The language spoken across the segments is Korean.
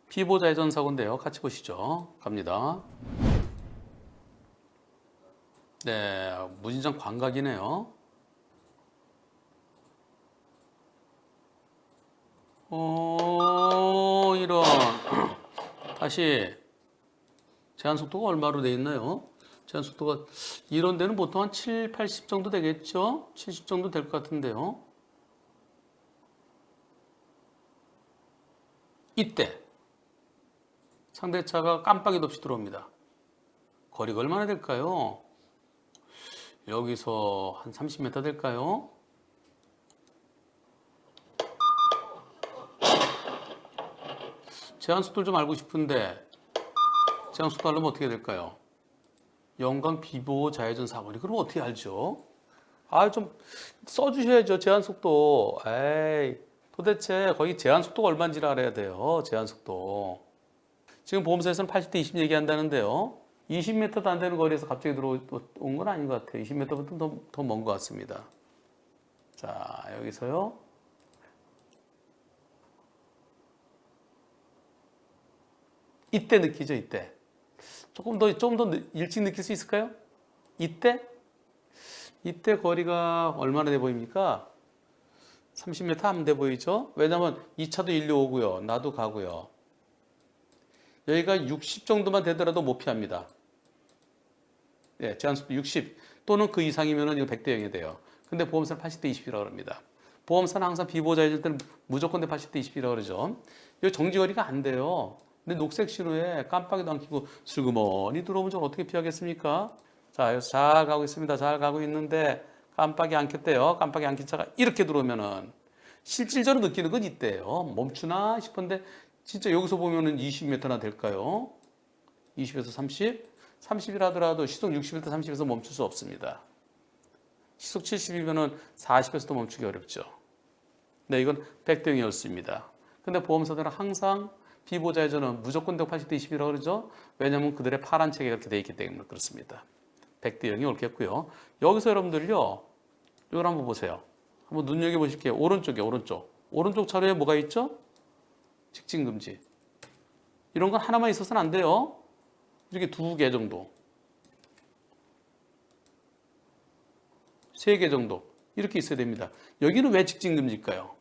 피보자의 전사고인데요. 같이 보시죠. 갑니다. 네, 무진장 광각이네요. 이런. 다시 제한 속도가 얼마로 돼 있나요? 제한 속도가 이런 데는 보통 한 7, 80 정도 되겠죠? 70 정도 될 것 같은데요. 이때 상대차가 깜빡이도 없이 들어옵니다. 거리가 얼마나 될까요? 여기서 한 30m 될까요? 제한 속도를 좀 알고 싶은데 제한 속도 알려면 어떻게 될까요? 영광 비보 좌회전 사거리. 그럼 어떻게 알죠? 좀 써주셔야죠. 제한 속도. 에이, 도대체 거기 제한 속도가 얼마인지를 알아야 돼요. 제한 속도. 지금 보험사에서는 80대 20 얘기한다는데요. 20m도 안 되는 거리에서 갑자기 들어온 건 아닌 것 같아요. 20m부터 더 먼 것 같습니다. 자, 여기서요. 이때 느끼죠, 이때. 조금 더 일찍 느낄 수 있을까요? 이때 거리가 얼마나 돼 보입니까? 30m 안 돼 보이죠? 왜냐면 이 차도 일로 오고요. 나도 가고요. 여기가 60 정도만 되더라도 못 피합니다. 예, 제한속도 60 또는 그 이상이면 이거 100대 0이 돼요. 근데 보험사는 80대 20이라고 합니다. 보험사는 항상 비보자일 때는 무조건 80대 20이라고 그러죠. 이 정지거리가 안 돼요. 근데 녹색 신호에 깜빡이도 안 켜고 슬그머니 들어오면 좀 어떻게 피하겠습니까? 자, 여기서 잘 가고 있습니다. 잘 가고 있는데 깜빡이 안 켰대요. 깜빡이 안 킨 차가 이렇게 들어오면은 실질적으로 느끼는 건 이때예요. 멈추나 싶은데 진짜 여기서 보면은 20m나 될까요? 20에서 30? 30이라 하더라도 시속 60일 때 30에서 멈출 수 없습니다. 시속 70이면은 40에서도 멈추기 어렵죠. 네, 이건 백등이었습니다. 근데 보험사들은 항상 비보자회전은 무조건 80대 20이라고 그러죠. 왜냐하면 그들의 파란 책에 그렇게 돼 있기 때문에 그렇습니다. 100대 0이 옳겠고요. 여기서 여러분들요. 이걸 한번 보세요. 한번 눈여겨보실게요. 오른쪽 차로에 뭐가 있죠? 직진금지. 이런 건 하나만 있어서는 안 돼요. 이렇게 2개 정도. 3개 정도. 이렇게 있어야 됩니다. 여기는 왜 직진금지일까요?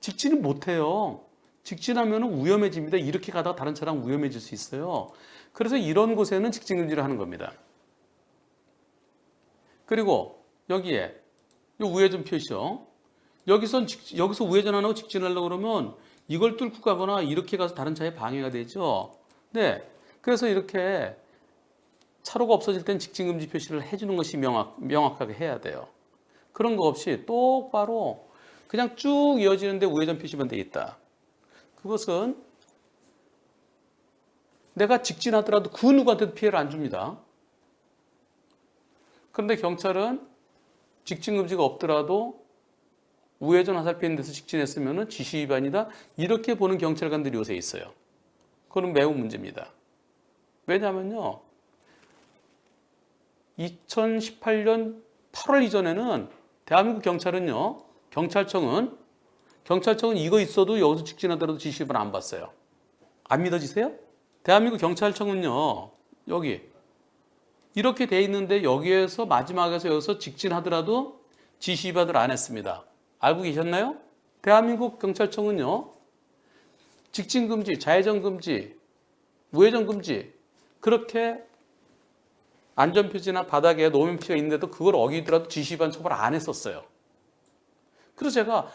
직진은 못해요. 직진하면 위험해집니다. 이렇게 가다가 다른 차랑 위험해질 수 있어요. 그래서 이런 곳에는 직진금지를 하는 겁니다. 그리고 여기에 이 우회전 표시요. 여기서 우회전 안 하고 직진하려고 그러면 이걸 뚫고 가거나 이렇게 가서 다른 차에 방해가 되죠. 네. 그래서 이렇게 차로가 없어질 땐 직진금지 표시를 해주는 것이 명확하게 해야 돼요. 그런 거 없이 똑바로 그냥 쭉 이어지는데 우회전 표시만 돼 있다. 그것은 내가 직진하더라도 그 누구한테도 피해를 안 줍니다. 그런데 경찰은 직진금지가 없더라도 우회전 화살표 있는 데서 직진했으면 지시 위반이다. 이렇게 보는 경찰관들이 요새 있어요. 그건 매우 문제입니다. 왜냐하면요. 2018년 8월 이전에는 대한민국 경찰청은 이거 있어도 여기서 직진하더라도 지시 위반 안 봤어요. 안 믿어지세요? 대한민국 경찰청은요. 여기 이렇게 돼 있는데 여기에서 마지막에서 여기서 직진하더라도 지시 위반을 안 했습니다. 알고 계셨나요? 대한민국 경찰청은요. 직진금지, 좌회전금지, 우회전금지 그렇게 안전표지나 바닥에 노면표가 있는데도 그걸 어기더라도 지시 위반 처벌 안 했었어요. 그래서 제가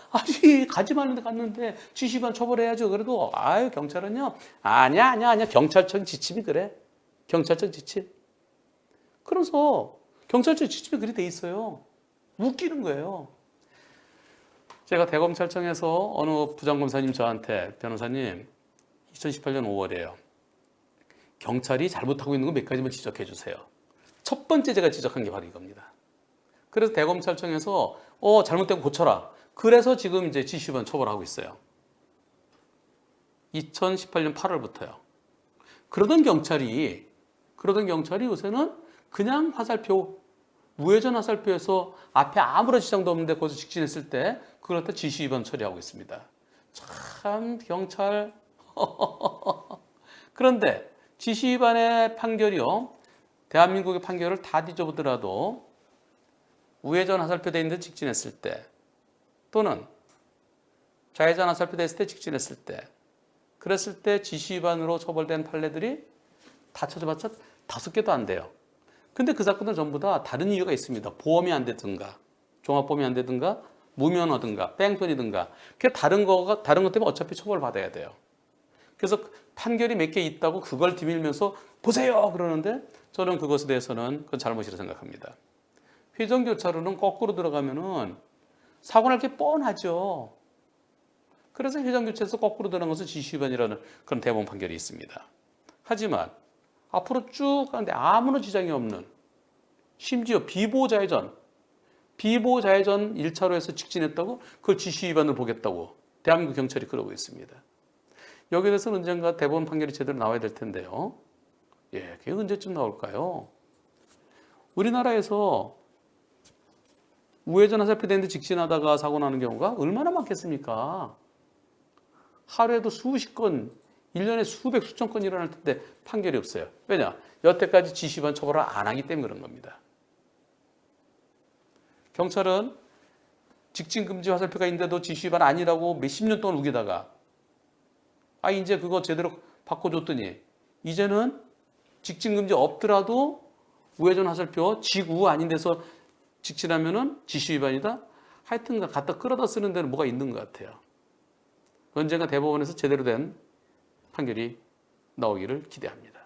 가지 말는데 갔는데 지시 위반 처벌해야죠. 그래도 경찰은요. 아니야. 경찰청 지침이 그래. 경찰청 지침. 그래서 경찰청 지침이 그리 돼 있어요. 웃기는 거예요. 제가 대검찰청에서 어느 부장검사님 저한테 변호사님 2018년 5월이에요. 경찰이 잘못하고 있는 거 몇 가지만 지적해 주세요. 첫 번째 제가 지적한 게 바로 이겁니다. 그래서 대검찰청에서 잘못된 거 고쳐라. 그래서 지금 이제 지시 위반 처벌하고 있어요. 2018년 8월부터요. 그러던 경찰이 요새는 그냥 우회전 화살표에서 앞에 아무런 지장도 없는데 거기서 직진했을 때 그걸 갖다 지시 위반 처리하고 있습니다. 참 경찰 그런데 지시 위반의 판결이요. 대한민국의 판결을 다 뒤져보더라도 우회전 화살표 돼 있는데 직진했을 때 또는 좌회전 화살표 돼 있을 때 직진했을 때 그랬을 때 지시 위반으로 처벌된 판례들이 다 찾아봤자 5개도 안 돼요. 근데 그 사건은 전부 다 다른 이유가 있습니다. 보험이 안 되든가 종합보험이 안 되든가 무면허든가 뺑소니든가 다른 것 때문에 어차피 처벌받아야 돼요. 그래서 판결이 몇 개 있다고 그걸 뒤밀면서 보세요 그러는데 저는 그것에 대해서는 그건 잘못이라고 생각합니다. 회전교차로는 거꾸로 들어가면은 사고 날 게 뻔하죠. 그래서 회전교차에서 거꾸로 들어간 것은 지시위반이라는 그런 대법원 판결이 있습니다. 하지만 앞으로 쭉 가는데 아무런 지장이 없는 심지어 비보좌회전 1차로에서 직진했다고 그걸 지시위반으로 보겠다고 대한민국 경찰이 그러고 있습니다. 여기에 대해서는 언젠가 대법원 판결이 제대로 나와야 될 텐데요. 예, 그게 언제쯤 나올까요? 우리나라에서 우회전 화살표 되는데 직진하다가 사고 나는 경우가 얼마나 많겠습니까? 하루에도 수십 건, 1년에 수백, 수천 건 일어날 텐데 판결이 없어요. 왜냐? 여태까지 지시위반 처벌을 안 하기 때문에 그런 겁니다. 경찰은 직진금지 화살표가 있는데도 지시위반 아니라고 몇십 년 동안 우기다가 이제 그거 제대로 바꿔줬더니 이제는 직진금지 없더라도 우회전 화살표 직우 아닌 데서 직진하면은 지시위반이다? 하여튼 갖다 끌어다 쓰는 데는 뭐가 있는 것 같아요. 언젠가 대법원에서 제대로 된 판결이 나오기를 기대합니다.